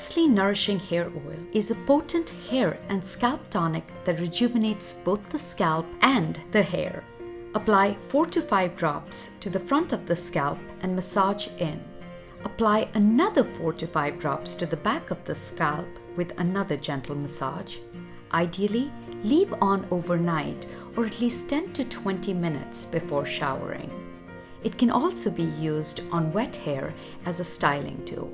Immensely Nourishing Hair Oil is a potent hair and scalp tonic that rejuvenates both the scalp and the hair. Apply 4 to 5 drops to the front of the scalp and massage in. Apply another 4 to 5 drops to the back of the scalp with another gentle massage. Ideally, leave on overnight or at least 10 to 20 minutes before showering. It can also be used on wet hair as a styling tool.